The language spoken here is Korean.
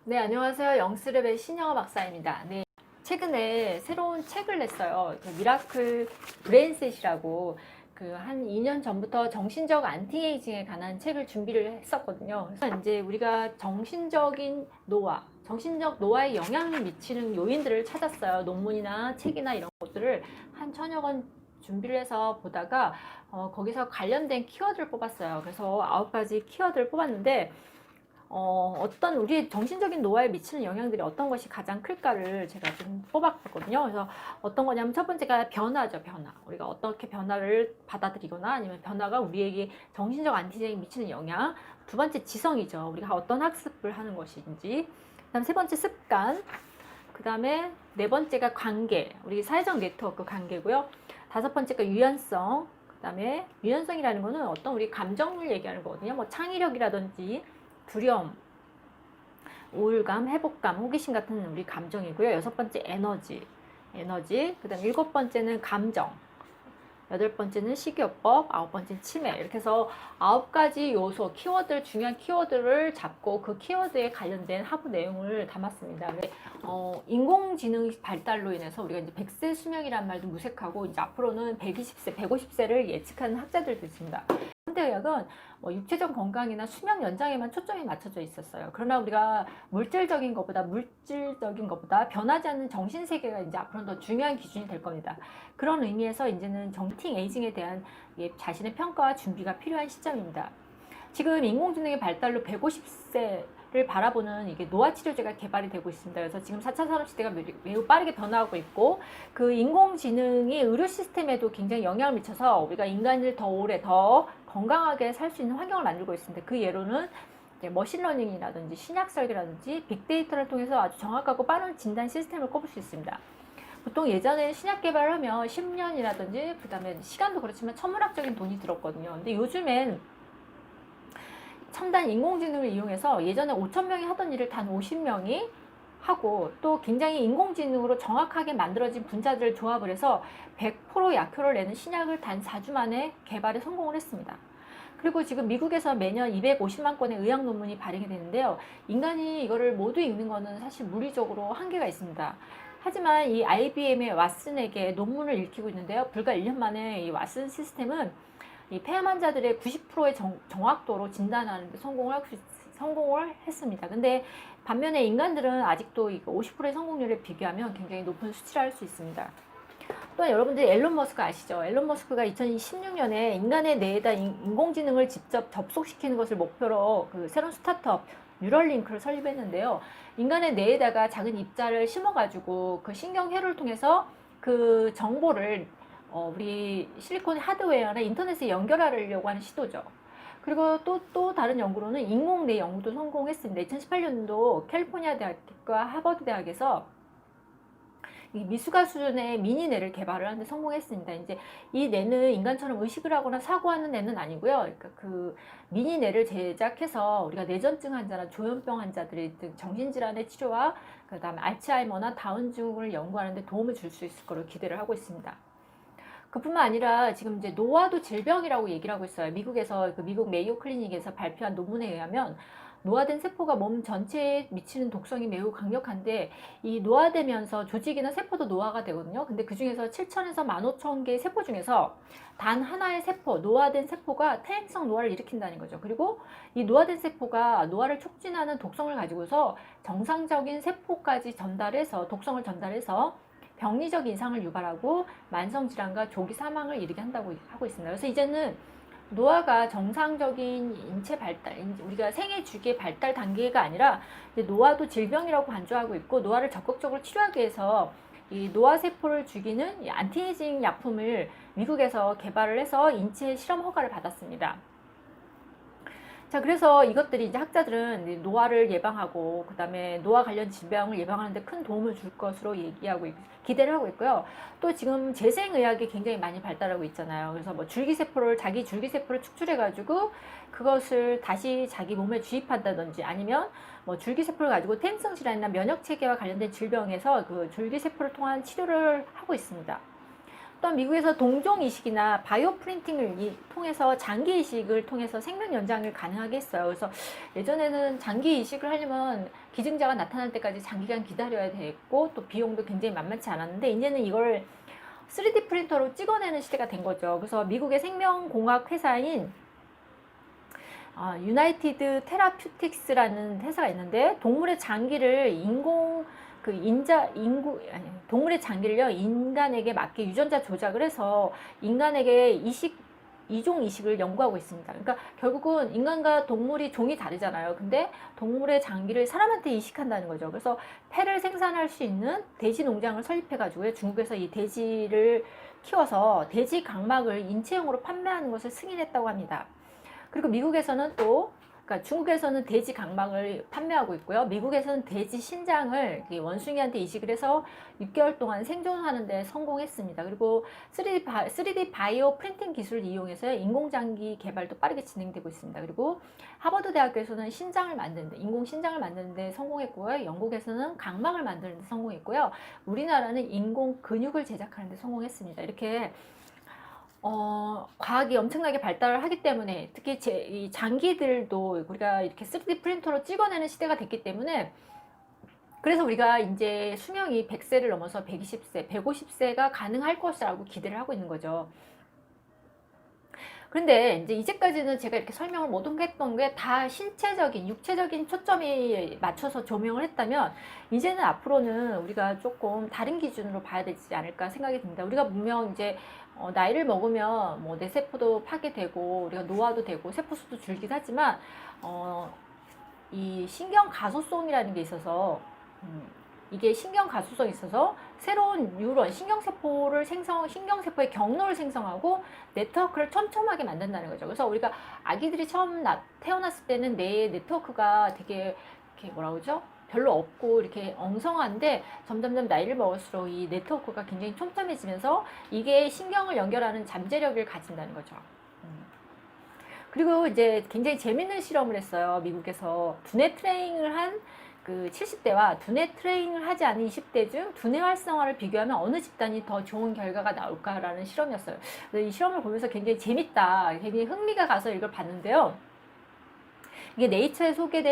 네, 안녕하세요. 영스랩의 신영아 박사입니다. 네, 최근에 새로운 책을 냈어요. 그 미라클 브레인셋이라고 한 2년 전부터 정신적 안티에이징에 관한 책을 준비를 했었거든요. 그래서 이제 우리가 정신적인 노화, 정신적 노화에 영향을 미치는 요인들을 찾았어요. 논문이나 책이나 이런 것들을 한 천여 권 준비를 해서 보다가 거기서 관련된 키워드를 뽑았어요. 그래서 9가지 키워드를 뽑았는데 어떤 우리 정신적인 노화에 미치는 영향들이 어떤 것이 가장 클까를 제가 좀 뽑았거든요. 그래서 어떤 거냐면 첫 번째가 변화죠, 변화. 우리가 어떻게 변화를 받아들이거나 아니면 변화가 우리에게 정신적 안티제에 미치는 영향. 두 번째 지성이죠. 우리가 어떤 학습을 하는 것인지. 그다음 세 번째 습관. 그다음에 네 번째가 관계. 우리 사회적 네트워크 관계고요. 다섯 번째가 유연성. 그다음에 유연성이라는 거는 어떤 우리 감정을 얘기하는 거거든요. 뭐 창의력이라든지 두려움, 우울감, 회복감, 호기심 같은 우리 감정이고요. 여섯 번째 에너지. 그다음 일곱 번째는 감정. 여덟 번째는 식이요법, 아홉 번째는 치매. 이렇게 해서 9가지 요소, 키워드, 중요한 키워드를 잡고 그 키워드에 관련된 하부 내용을 담았습니다. 인공지능 발달로 인해서 우리가 이제 100세 수명이란 말도 무색하고 이제 앞으로는 120세, 150세를 예측하는 학자들도 있습니다. 현대의학은 육체적 건강이나 수명 연장에만 초점이 맞춰져 있었어요. 그러나 우리가 물질적인 것보다 변하지 않는 정신 세계가 이제 앞으로는 더 중요한 기준이 될 겁니다. 그런 의미에서 이제는 정팅 에이징에 대한 자신의 평가와 준비가 필요한 시점입니다. 지금 인공지능의 발달로 150세를 바라보는 이게 노화 치료제가 개발이 되고 있습니다. 그래서 지금 4차 산업시대가 매우 빠르게 변화하고 있고 그 인공지능이 의료 시스템에도 굉장히 영향을 미쳐서 우리가 인간을 더 오래 더 건강하게 살 수 있는 환경을 만들고 있습니다. 그 예로는 머신러닝이라든지 신약 설계라든지 빅데이터를 통해서 아주 정확하고 빠른 진단 시스템을 꼽을 수 있습니다. 보통 예전에 신약 개발을 하면 10년이라든지 그 다음에 시간도 그렇지만 천문학적인 돈이 들었거든요. 근데 요즘엔 첨단 인공지능을 이용해서 예전에 5,000명이 하던 일을 단 50명이 하고 또 굉장히 인공지능으로 정확하게 만들어진 분자들을 조합을 해서 100% 약효를 내는 신약을 단 4주 만에 개발에 성공을 했습니다. 그리고 지금 미국에서 매년 250만 건의 의학 논문이 발행이 되는데요. 인간이 이거를 모두 읽는 거는 사실 물리적으로 한계가 있습니다. 하지만 이 IBM의 왓슨에게 논문을 읽히고 있는데요. 불과 1년 만에 이 왓슨 시스템은 이 폐암 환자들의 90%의 정확도로 진단하는 데 성공을 했습니다. 근데 반면에 인간들은 아직도 50%의 성공률에 비교하면 굉장히 높은 수치를 할 수 있습니다. 또 여러분들 앨런 머스크 아시죠? 앨런 머스크가 2016년에 인간의 뇌에다 인공지능을 직접 접속시키는 것을 목표로 그 새로운 스타트업 뉴럴링크를 설립했는데요. 인간의 뇌에다가 작은 입자를 심어가지고 그 신경회로를 통해서 그 정보를 우리 실리콘 하드웨어나 인터넷에 연결하려고 하는 시도죠. 그리고 또 다른 연구로는 인공뇌 연구도 성공했습니다. 2018년도 캘리포니아 대학과 하버드 대학에서 이 미숙아 수준의 미니 뇌를 개발을 하는데 성공했습니다. 이제 이 뇌는 인간처럼 의식을 하거나 사고하는 뇌는 아니고요. 그러니까 그 미니 뇌를 제작해서 우리가 뇌전증 환자나 조현병 환자들의 정신질환의 치료와 그다음에 알츠하이머나 다운증후군을 연구하는 데 도움을 줄 수 있을 거로 기대를 하고 있습니다. 그뿐만 아니라 지금 이제 노화도 질병이라고 얘기를 하고 있어요. 미국에서 미국 메이오 클리닉에서 발표한 논문에 의하면 노화된 세포가 몸 전체에 미치는 독성이 매우 강력한데 이 노화되면서 조직이나 세포도 노화가 되거든요. 근데 그 중에서 7천에서 15,000개의 세포 중에서 단 하나의 세포, 노화된 세포가 퇴행성 노화를 일으킨다는 거죠. 그리고 이 노화된 세포가 노화를 촉진하는 독성을 가지고서 정상적인 세포까지 독성을 전달해서 병리적 이상을 유발하고 만성질환과 조기 사망을 이르게 한다고 하고 있습니다. 그래서 이제는 노화가 정상적인 인체 발달, 우리가 생애 주기의 발달 단계가 아니라 노화도 질병이라고 간주하고 있고 노화를 적극적으로 치료하기 위해서 이 노화 세포를 죽이는 안티에이징 약품을 미국에서 개발을 해서 인체 실험 허가를 받았습니다. 자, 그래서 이것들이 이제 학자들은 노화를 예방하고 그다음에 노화 관련 질병을 예방하는 데 큰 도움을 줄 것으로 기대를 하고 있고요. 또 지금 재생의학이 굉장히 많이 발달하고 있잖아요. 그래서 뭐 자기 줄기세포를 축출해 가지고 그것을 다시 자기 몸에 주입한다든지 아니면 뭐 줄기세포를 가지고 퇴행성 질환이나 면역 체계와 관련된 질병에서 그 줄기세포를 통한 치료를 하고 있습니다. 또한 미국에서 동종 이식이나 바이오 프린팅을 통해서 장기 이식을 통해서 생명 연장을 가능하게 했어요. 그래서 예전에는 장기 이식을 하려면 기증자가 나타날 때까지 장기간 기다려야 됐고 또 비용도 굉장히 만만치 않았는데 이제는 이걸 3D 프린터로 찍어내는 시대가 된 거죠. 그래서 미국의 생명공학 회사인 유나이티드 테라퓨틱스라는 회사가 있는데 동물의 장기를 동물의 장기를요 인간에게 맞게 유전자 조작을 해서 인간에게 이종 이식을 연구하고 있습니다. 그러니까 결국은 인간과 동물이 종이 다르잖아요. 근데 동물의 장기를 사람한테 이식한다는 거죠. 그래서 폐를 생산할 수 있는 돼지 농장을 설립해가지고 중국에서 이 돼지를 키워서 돼지 각막을 인체용으로 판매하는 것을 승인했다고 합니다. 그리고 미국에서는 그러니까 중국에서는 돼지 각막을 판매하고 있고요. 미국에서는 돼지 신장을 원숭이한테 이식을 해서 6개월 동안 생존하는 데 성공했습니다. 그리고 3D 바이오 프린팅 기술을 이용해서 인공장기 개발도 빠르게 진행되고 있습니다. 그리고 하버드 대학교에서는 인공 신장을 만드는 데 성공했고요. 영국에서는 각막을 만드는 데 성공했고요. 우리나라는 인공 근육을 제작하는 데 성공했습니다. 이렇게 과학이 엄청나게 발달을 하기 때문에 특히 이 장기들도 우리가 이렇게 3D 프린터로 찍어내는 시대가 됐기 때문에 그래서 우리가 이제 수명이 100세를 넘어서 120세, 150세가 가능할 것이라고 기대를 하고 있는 거죠. 그런데 이제 이제까지는 제가 이렇게 설명을 모든 게 했던 게 다 신체적인, 육체적인 초점이 맞춰서 조명을 했다면 이제는 앞으로는 우리가 조금 다른 기준으로 봐야 되지 않을까 생각이 듭니다. 우리가 분명 이제 나이를 먹으면 뭐 뇌세포도 파괴되고 우리가 노화도 되고 세포수도 줄긴 하지만 이 신경 가소성이라는 게 있어서 이게 신경 가소성이 있어서 새로운 뉴런, 신경세포의 경로를 생성하고 네트워크를 촘촘하게 만든다는 거죠. 그래서 우리가 아기들이 처음 태어났을 때는 뇌의 네트워크가 되게 이렇게 뭐라 그러죠? 별로 없고 이렇게 엉성한데 점점점 나이를 먹을수록 이 네트워크가 굉장히 촘촘해지면서 이게 신경을 연결하는 잠재력을 가진다는 거죠. 그리고 이제 굉장히 재밌는 실험을 했어요. 미국에서 두뇌 트레이닝을 한 그 70대와 두뇌 트레이닝을 하지 않은 20대 중 두뇌 활성화를 비교하면 어느 집단이 더 좋은 결과가 나올까라는 실험이었어요. 이 실험을 보면서 굉장히 재밌다, 굉장히 흥미가 가서 이걸 봤는데요. 이게 네이처에 소개된